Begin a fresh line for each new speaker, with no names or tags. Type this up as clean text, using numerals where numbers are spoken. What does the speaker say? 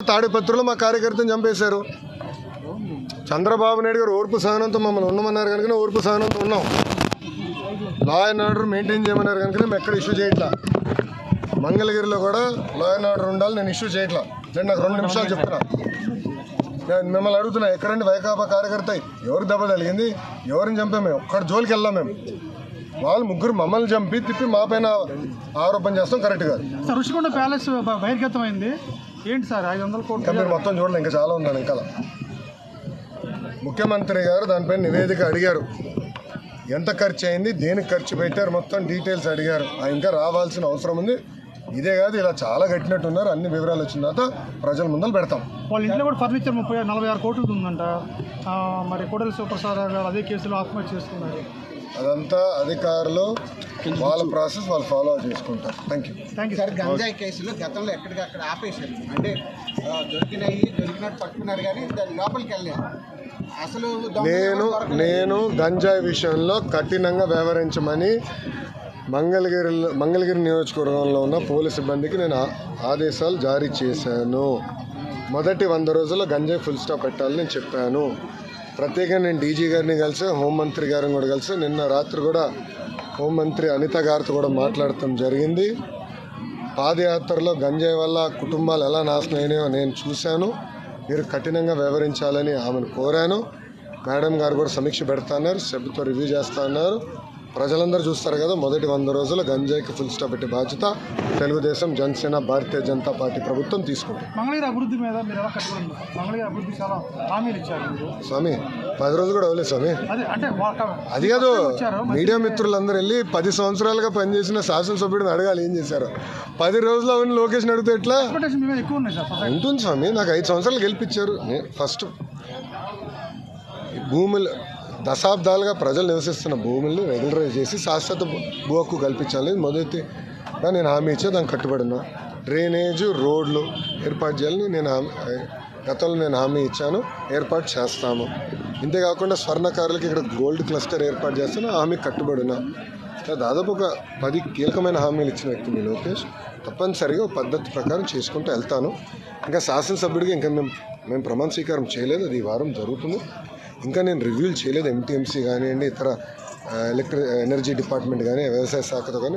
తాడిపత్రిలో మా కార్యకర్తను చంపేశారు. చంద్రబాబు నాయుడు గారు ఓర్పు సహనంతో మమ్మల్ని ఉండమన్నారు కనుక ఓర్పు సహనంతో ఉన్నాం. లా అండ్ ఆర్డర్ మెయింటైన్ చేయమన్నారు కనుక మేము ఎక్కడ ఇష్యూ చేయట్లా. మంగళగిరిలో కూడా లా అండ్ ఆర్డర్ ఉండాలి, నేను ఇష్యూ చేయట్లా. నాకు 2 నిమిషాలు చెప్తున్నా. నేను మిమ్మల్ని అడుగుతున్నా, ఎక్కడండి వైకాపా కార్యకర్త? ఎవరు దెబ్బ తగిలింది? ఎవరిని చంపాం? మేము ఒక్కడి జోలికి వెళ్ళాం. మేము వాళ్ళు ముగ్గురు మమ్మల్ని చంపి తిప్పి మా పైన ఆరోపణ చేస్తాం కరెక్ట్ కాదు.
రుషికొండ ప్యాలెస్ బహిర్గతమైంది ఏంటి సార్? 500 కోట్లు
ఇంకా మీరు మొత్తం చూడలేదు, ఇంకా చాలా ఉందండి. ఇంకా ముఖ్యమంత్రి గారు దానిపైన నివేదిక అడిగారు. ఎంత ఖర్చు అయింది, దేనికి ఖర్చు పెట్టారు, మొత్తం డీటెయిల్స్ అడిగారు. ఇంకా రావాల్సిన అవసరం ఉంది. ఇదే కాదు, ఇలా చాలా కట్టినట్టున్నారు. అన్ని వివరాలు వచ్చిన తర్వాత ప్రజల ముందర పెడతాం.
వాళ్ళ ఇంట్లో కూడా ఫర్నిచర్ 46 కోట్లు ఉందంట. మరి కోడెల శివప్రసాద్ గారు అదే కేసులో ఆత్మహత్య చేసుకున్నారు.
అదంతా అధికారులు వాళ్ళ ప్రాసెస్ వాళ్ళు ఫాలో చేసుకుంటారు. Thank you
sir. గంజాయి కేసులు గతంలో ఎక్కడికక్కడ ఆపేశారు, అంటే దొరికినట్టు పట్టుకున్నారు కానీ లోపలికి వెళ్ళారు. అసలు
నేను గంజాయి విషయంలో కఠినంగా వ్యవహరించమని మంగళగిరి నియోజకవర్గంలో ఉన్న పోలీస్ సిబ్బందికి నేను ఆదేశాలు జారీ చేశాను. మొదటి 100 రోజుల్లో గంజాయి ఫుల్ స్టాప్ పెట్టాలని నేను చెప్పాను. ప్రత్యేకంగా నేను డీజీ గారిని కలిసి హోంమంత్రి గారిని కూడా కలిసి నిన్న రాత్రి కూడా హోంమంత్రి అనిత గారితో కూడా మాట్లాడటం జరిగింది. పాదయాత్రలో గంజాయి వల్ల కుటుంబాలు ఎలా నాశనం అయినాయో నేను చూశాను. మీరు కఠినంగా వ్యవహరించాలని ఆమెను కోరాను. మేడం గారు కూడా సమీక్ష పెడతాన్నారు, సభ్యుతో రివ్యూ చేస్తా అన్నారు. ప్రజలందరూ చూస్తారు కదా, మొదటి 100 రోజులు గంజాయికి ఫుల్ స్టాప్ పెట్టే బాధ్యత తెలుగుదేశం, జనసేన, భారతీయ జనతా పార్టీ ప్రభుత్వం తీసుకుంటుంది.
మంగళగిరి అభివృద్ధి మీద మీరు ఎలా కట్టుకోండి? మంగళగిరి అభివృద్ధి చాలా హామీలు ఇచ్చారు
స్వామి. 10 రోజులు కూడా అవ్వలేదు స్వామి. అది కాదు, మీడియా మిత్రులందరూ వెళ్ళి 10 సంవత్సరాలుగా పనిచేసిన శాసనసభ్యుడిని అడగాలి ఏం చేశారు. 10 రోజులు అవన్నీ లోకేష్ని అడిగితే ఎట్లా ఉంటుంది స్వామి? నాకు 5 సంవత్సరాలు గెలిపించారు. ఫస్ట్ భూములు దశాబ్దాలుగా ప్రజలు నివసిస్తున్న భూముల్ని రెగ్యులరైజ్ చేసి శాశ్వత భూ హక్కు కల్పించాలి. మొదటిగా నేను హామీ ఇచ్చే దానికి కట్టుబడి ఉన్నా. డ్రైనేజు, రోడ్లు ఏర్పాటు చేయాలని గతంలో నేను హామీ ఇచ్చాను, ఏర్పాటు చేస్తాము. ఇంతేకాకుండా స్వర్ణకారులకి ఇక్కడ గోల్డ్ క్లస్టర్ ఏర్పాటు చేస్తాను, హామీ కట్టుబడి ఉన్నా. దాదాపు ఒక 10 కీలకమైన హామీలు ఇచ్చిన వ్యక్తి మీ లోకేష్. తప్పనిసరిగా పద్ధతి ప్రకారం చేసుకుంటూ వెళ్తాను. ఇంకా శాసనసభ్యుడిగా ఇంకా మేము ప్రమాణ స్వీకారం చేయలేదు, అది ఈ వారం జరుగుతుంది. ఇంకా నేను రివ్యూలు చేయలేదు. ఎంటీఎంసీ కానివ్వండి, ఇతర ఎనర్జీ డిపార్ట్మెంట్ కానీ, వ్యవసాయ శాఖతో కానీ